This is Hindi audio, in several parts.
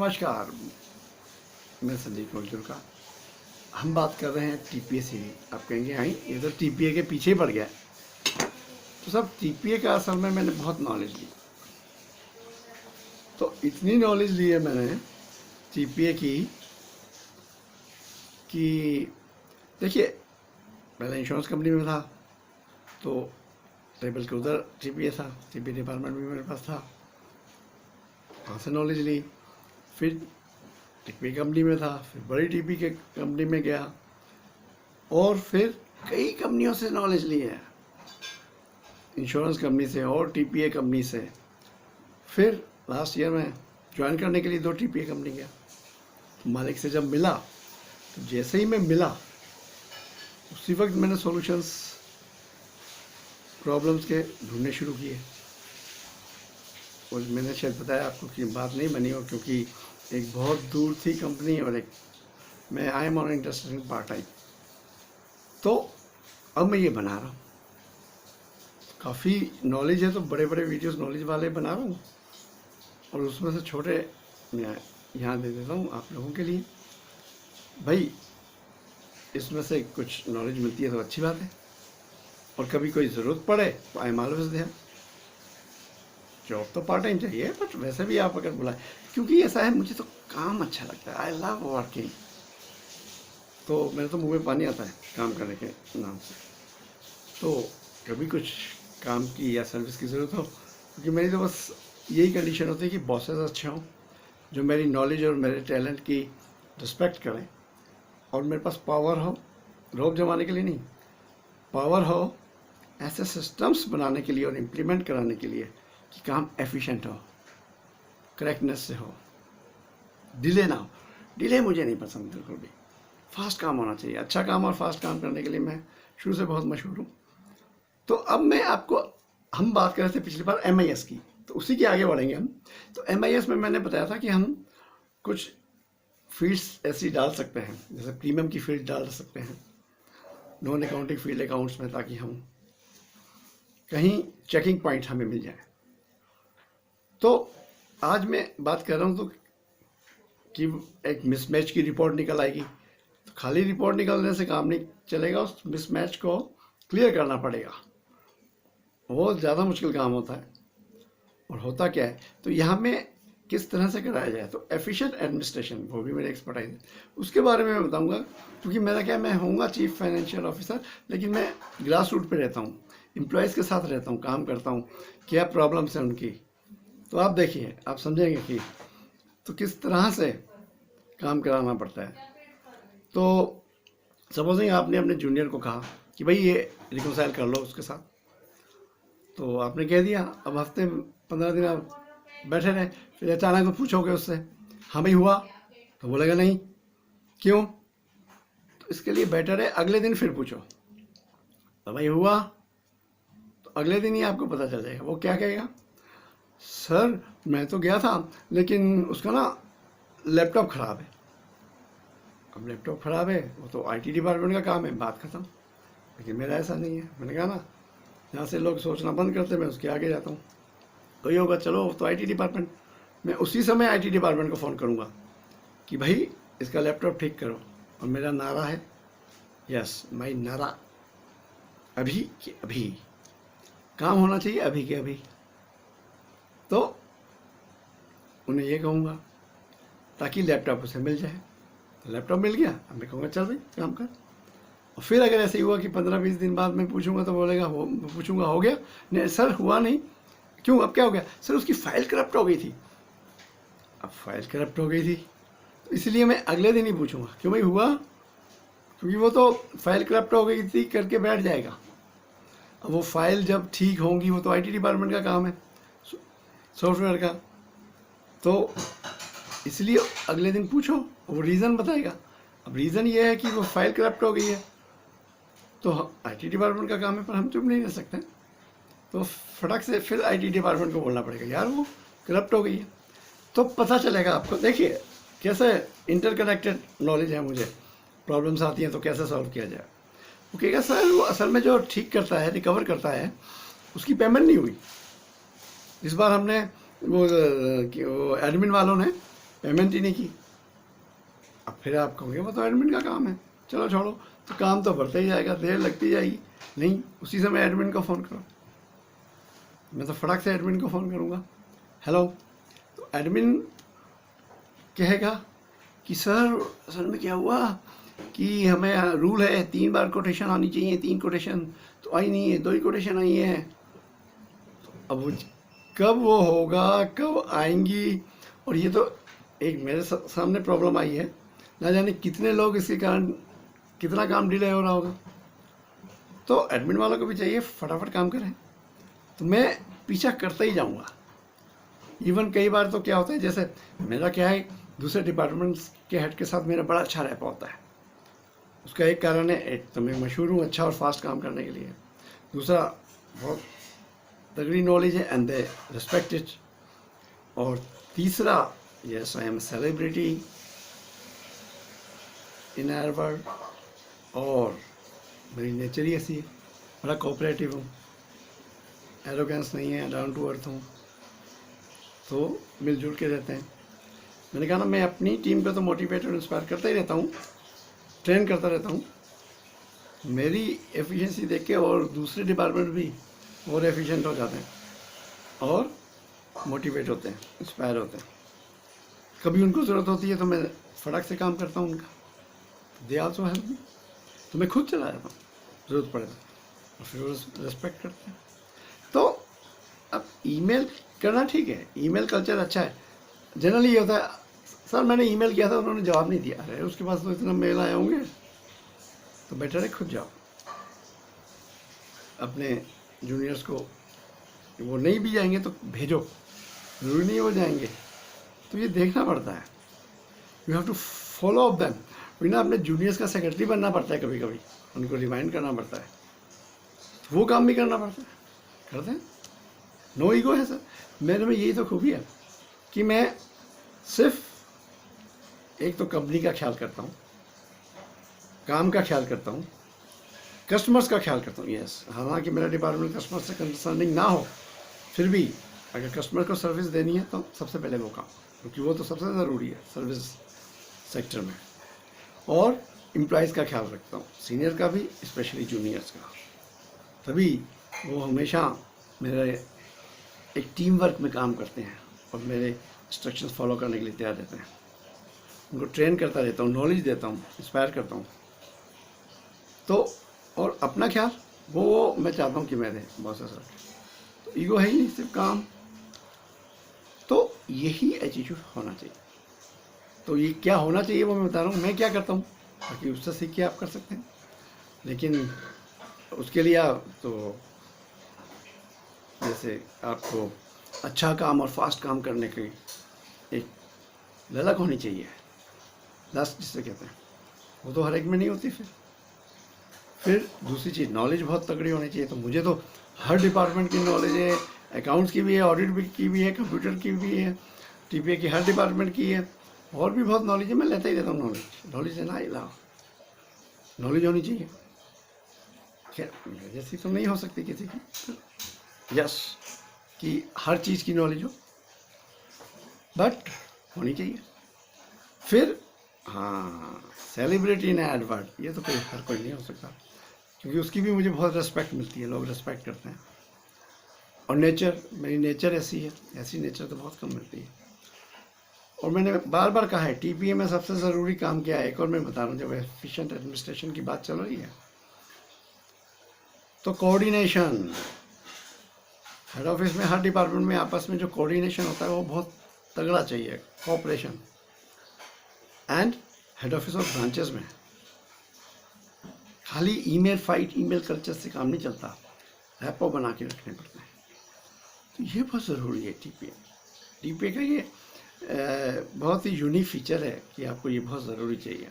नमस्कार, मैं संदीप मजदूर का। हम बात कर रहे हैं टीपीए सीरीज। आप कहेंगे हाँ ये तो टीपीए के पीछे ही पड़ गया। तो सब टीपीए का असल में मैंने बहुत नॉलेज ली। तो इतनी नॉलेज ली है मैंने टीपीए की कि देखिए, पहले इंश्योरेंस कंपनी में था तो टेबल के उधर टीपीए था, टीपीए डिपार्टमेंट भी मेरे पास था, वहाँ से नॉलेज ली। फिर टीपी कंपनी में था, फिर बड़ी टीपी के कंपनी में गया और फिर कई कंपनियों से नॉलेज ली है, इंश्योरेंस कंपनी से और टीपीए कंपनी से। फिर लास्ट ईयर में ज्वाइन करने के लिए 2 टीपीए कंपनी गया। मालिक से जब मिला तो जैसे ही मैं मिला उसी वक्त मैंने सॉल्यूशंस प्रॉब्लम्स के ढूंढने शुरू किए। और मैंने शायद बताया आपको कि बात नहीं बनी हो, क्योंकि एक बहुत दूर थी कंपनी और एक मैं I am on interested part time. तो अब मैं ये बना रहा हूँ, काफ़ी नॉलेज है तो बड़े बड़े वीडियोस नॉलेज वाले बना रहा हूँ और उसमें से छोटे मैं यहाँ दे देता हूँ आप लोगों के लिए। भाई इसमें से कुछ नॉलेज मिलती है तो अच्छी बात है, और कभी कोई ज़रूरत पड़े तो I am always there. Job तो पार्ट टाइम चाहिए, बट वैसे भी आप अगर बुलाएं, क्योंकि ऐसा है मुझे तो काम अच्छा लगता है, आई लव वर्किंग। तो मेरे तो मुंह में पानी आता है काम करने के नाम से। तो कभी कुछ काम की या सर्विस की ज़रूरत हो, क्योंकि मेरी तो बस यही कंडीशन होती है कि बॉसेस अच्छे हों जो मेरी नॉलेज और मेरे टैलेंट की रिस्पेक्ट करें, और मेरे पास पावर हो, रोब जमाने के लिए नहीं, पावर हो ऐसे सिस्टम्स बनाने के लिए और इम्प्लीमेंट कराने के लिए कि काम एफिशिएंट हो, करेक्टनेस से हो, डिले ना हो। डिले मुझे नहीं पसंद बिल्कुल भी, फास्ट काम होना चाहिए। अच्छा काम और फास्ट काम करने के लिए मैं शुरू से बहुत मशहूर हूँ। तो अब मैं आपको, हम बात कर रहे थे पिछली बार MIS की, तो उसी के आगे बढ़ेंगे हम। तो MIS में मैंने बताया था कि हम कुछ फील्ड्स ऐसी डाल सकते हैं, जैसे प्रीमियम की फील्ड डाल सकते हैं नॉन अकाउंटिंग फील्ड अकाउंट्स में, ताकि हम कहीं चेकिंग पॉइंट हमें मिल जाए। तो आज मैं बात कर रहा हूँ तो कि एक मिसमैच की रिपोर्ट निकल आएगी। तो खाली रिपोर्ट निकलने से काम नहीं चलेगा, उस मिसमैच को क्लियर करना पड़ेगा। बहुत ज़्यादा मुश्किल काम होता है। और होता क्या है, तो यहाँ में किस तरह से कराया जाए, तो एफिशिएंट एडमिनिस्ट्रेशन वो भी मेरी एक्सपर्टाइज है, उसके बारे में मैं बताऊँगा। क्योंकि मेरा क्या है, मैं होऊंगा चीफ फाइनेंशियल ऑफिसर, लेकिन मैं ग्रास रूट पर रहता हूँ, एम्प्लॉयज़ के साथ रहता हूँ, काम करता हूँ, क्या प्रॉब्लम्स हैं उनकी। तो आप देखिए, आप समझेंगे कि तो किस तरह से काम कराना पड़ता है। तो सपोजिंग आपने अपने जूनियर को कहा कि भाई ये रिकंसाइल कर लो उसके साथ, तो आपने कह दिया। अब हफ्ते 15 दिन आप बैठे रहे, फिर अचानक तो पूछोगे उससे, हाँ भाई हुआ, तो बोलेगा नहीं, क्यों? तो इसके लिए बेटर है अगले दिन फिर पूछो, तो भाई हुआ, तो अगले दिन ही आपको पता चल जाएगा। वो क्या कहेगा, सर मैं तो गया था लेकिन उसका ना लैपटॉप ख़राब है। अब लैपटॉप ख़राब है, वो तो IT डिपार्टमेंट का काम है, बात ख़त्म। लेकिन मेरा ऐसा नहीं है, मैंने कहा ना, जहाँ से लोग सोचना बंद करते मैं उसके आगे जाता हूँ। तो ये होगा, चलो तो IT डिपार्टमेंट, मैं उसी समय IT डिपार्टमेंट को फ़ोन करूँगा कि भाई इसका लैपटॉप ठीक करो। और मेरा नारा है, यस माई नारा, अभी के अभी काम होना चाहिए, अभी के अभी। तो उन्हें ये कहूँगा ताकि लैपटॉप उसे मिल जाए। तो लैपटॉप मिल गया, अब मैं कहूँगा चल भाई काम कर। और फिर अगर ऐसे ही हुआ कि 15-20 दिन बाद मैं पूछूंगा तो बोलेगा, पूछूंगा हो गया? नहीं सर हुआ नहीं। क्यों, अब क्या हो गया? सर उसकी फाइल करप्ट हो गई थी। अब फाइल करप्ट हो गई थी तो इसलिए मैं अगले दिन ही पूछूंगा, क्यों भाई हुआ? क्योंकि वो तो फाइल करप्ट हो गई थी करके बैठ जाएगा। अब वो फाइल जब ठीक होंगी, वो तो IT डिपार्टमेंट का काम है, सॉफ्टवेयर का, तो इसलिए अगले दिन पूछो, वो रीज़न बताएगा। अब रीज़न ये है कि वो फाइल करप्ट हो गई है, तो IT डिपार्टमेंट का काम है, पर हम चुप नहीं रह सकते। तो फटक से फिर IT डिपार्टमेंट को बोलना पड़ेगा, यार वो करप्ट हो गई है। तो पता चलेगा आपको। देखिए कैसे इंटरकनेक्टेड नॉलेज है मुझे, प्रॉब्लम्स आती हैं तो कैसे सॉल्व किया जाए। वो कहेगा सर वो असल में जो ठीक करता है, रिकवर करता है, उसकी पेमेंट नहीं हुई। इस बार हमने वो एडमिन वालों ने पेमेंट ही नहीं की। अब फिर आप कहोगे वो तो एडमिन का काम है, चलो छोड़ो, तो काम तो बढ़ता ही जाएगा, देर लगती जाएगी। नहीं, उसी समय एडमिन को फ़ोन करो। मैं तो फटाक से एडमिन को फ़ोन करूँगा, हेलो। तो एडमिन कहेगा कि सर असल में क्या हुआ कि हमें रूल है 3 बार कोटेशन आनी चाहिए, 3 कोटेशन तो आई नहीं है, 2 ही कोटेशन आई है। अब कब वो होगा, कब आएंगी? और ये तो एक मेरे सामने प्रॉब्लम आई है, ना जाने कितने लोग इसके कारण कितना काम डिले हो रहा होगा। तो एडमिन वालों को भी चाहिए फटाफट काम करें, तो मैं पीछा करता ही जाऊंगा। इवन कई बार तो क्या होता है, जैसे मेरा क्या है, दूसरे डिपार्टमेंट्स के हेड के साथ मेरा बड़ा अच्छा रैप होता है। उसका एक कारण है, एक तो मैं मशहूर हूँ अच्छा और फास्ट काम करने के लिए, दूसरा बहुत तगड़ी नॉलेज है एंड दे रिस्पेक्ट इट, और तीसरा yes I am celebrity in Harvard, और मेरी नेचर ही ऐसी है, बड़ा कोऑपरेटिव हूँ, एरोगेंस नहीं है, डाउन टू अर्थ हूँ, तो मिलजुल के रहते हैं। मैंने कहा ना, मैं अपनी टीम को तो मोटिवेट और इंस्पायर करता ही रहता हूँ, ट्रेन करता रहता हूँ। मेरी एफिशिएंसी देख के और दूसरे डिपार्टमेंट भी और एफिशिएंट हो जाते हैं और मोटिवेट होते हैं, इंस्पायर होते हैं। कभी उनको ज़रूरत होती है तो मैं फटाक से काम करता हूँ उनका, दे आल्सो हेल्प मी, तो मैं खुद चला जाता हूँ ज़रूरत पड़े तो, और फिर वो रिस्पेक्ट करते हैं। तो अब ईमेल करना ठीक है, ईमेल कल्चर अच्छा है। जनरली ये होता है, सर मैंने ईमेल किया था उन्होंने जवाब नहीं दिया, अरे उसके पास तो इतना मेल आए होंगे, तो बेटर है खुद जाओ अपने जूनियर्स को, वो नहीं भी जाएंगे तो भेजो, ज़रूरी नहीं वो जाएंगे, तो ये देखना पड़ता है, you have to follow up them. बिना अपने जूनियर्स का सेक्रेटरी बनना पड़ता है, कभी कभी उनको रिमाइंड करना पड़ता है, तो वो काम भी करना पड़ता है, करते हैं। नो ईगो है सर, मेरे में यही तो खूबी है कि मैं सिर्फ एक तो कंपनी का ख्याल करता हूँ, काम का ख्याल करता हूँ, कस्टमर्स का ख्याल करता हूँ। यस, हालांकि मेरा डिपार्टमेंट कस्टमर से कंसर्निंग ना हो, फिर भी अगर कस्टमर को सर्विस देनी है तो सबसे पहले वो काम, क्योंकि वो तो सबसे ज़रूरी है सर्विस सेक्टर में। और एम्प्लॉयज़ का ख्याल रखता हूँ, सीनियर का भी, स्पेशली जूनियर्स का, तभी वो हमेशा मेरे एक टीम वर्क में काम करते हैं और मेरे इंस्ट्रक्शंस फॉलो करने के लिए तैयार रहते हैं। उनको ट्रेन करता रहता हूँ, नॉलेज देता हूँ, इंस्पायर करता हूँ। तो और अपना ख्याल वो मैं चाहता हूँ कि मैं दे बहुत असर, तो ईगो है ही नहीं, सिर्फ काम। तो यही एटीट्यूड होना चाहिए। तो ये क्या होना चाहिए वो मैं बता रहा हूँ, मैं क्या करता हूँ, ताकि उससे सीख के आप कर सकते हैं। लेकिन उसके लिए आप तो जैसे आपको अच्छा काम और फास्ट काम करने की एक ललक होनी चाहिए, लस्ट जिसे कहते हैं, वो तो हर एक में नहीं होती। फिर दूसरी चीज़, नॉलेज बहुत तगड़ी होनी चाहिए। तो मुझे तो हर डिपार्टमेंट की नॉलेज है, अकाउंट्स की भी है, ऑडिट की भी है, कंप्यूटर की भी है, टीपीए की हर डिपार्टमेंट की है, और भी बहुत नॉलेज है, मैं लेता ही रहता हूँ। नॉलेज है ना, इला नॉलेज होनी चाहिए। क्या जैसी तो नहीं हो सकती किसी की, यस कि हर चीज़ की नॉलेज हो, बट होनी चाहिए। फिर हाँ, सेलिब्रिटी इन एडवर्ड, ये तो कोई हर कोई नहीं हो सकता, क्योंकि उसकी भी मुझे बहुत रिस्पेक्ट मिलती है, लोग रिस्पेक्ट करते हैं। और नेचर, मेरी नेचर ऐसी है, ऐसी नेचर तो बहुत कम मिलती है। और मैंने बार बार कहा है, टीपीए में सबसे ज़रूरी काम क्या है, एक और मैं बता रहा हूँ, जब एफिशिएंट एडमिनिस्ट्रेशन की बात चल रही है, तो कोऑर्डिनेशन। हेड ऑफिस में हर डिपार्टमेंट में आपस में जो कोऑर्डिनेशन होता है वो बहुत तगड़ा चाहिए, कोऑपरेशन। एंड हेड ऑफिस और ब्रांचेस में खाली ईमेल फाइट, ईमेल कल्चर से काम नहीं चलता, रैपो बना के रखने पड़ते हैं। तो ये बहुत ज़रूरी है टीपीए। टीपीए का ये बहुत ही यूनिक फीचर है कि आपको ये बहुत ज़रूरी चाहिए,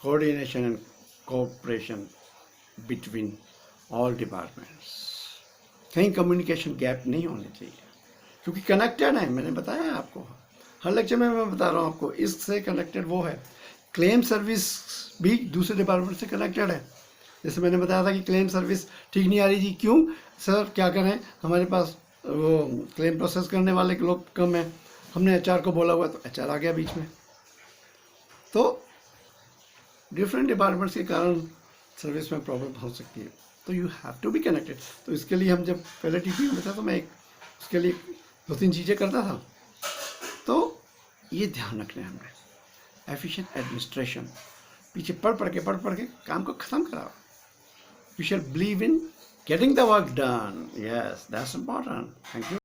coordination and cooperation between all departments. कहीं कम्युनिकेशन गैप नहीं होने चाहिए, क्योंकि कनेक्टेड है। मैंने बताया आपको, हर लेक्चर में मैं बता रहा हूँ आपको, इससे कनेक्टेड वो है। क्लेम सर्विस भी दूसरे डिपार्टमेंट से कनेक्टेड है। जैसे मैंने बताया था कि क्लेम सर्विस ठीक नहीं आ रही जी, क्यों सर, क्या करें, हमारे पास वो क्लेम प्रोसेस करने वाले लोग कम हैं, हमने एचआर को बोला हुआ तो एचआर आ गया बीच में। तो डिफरेंट डिपार्टमेंट्स के कारण सर्विस में प्रॉब्लम हो सकती है, तो you have to be connected. तो इसके लिए हम जब पहले टीपी में था तो मैं उसके लिए 2-3 चीज़ें करता था। तो ये ध्यान रखना है हमने, एफिशिएंट एडमिनिस्ट्रेशन, पीछे पढ़ के काम को ख़त्म कराओ। You shall believe in getting the work done. Yes, that's important. Thank you.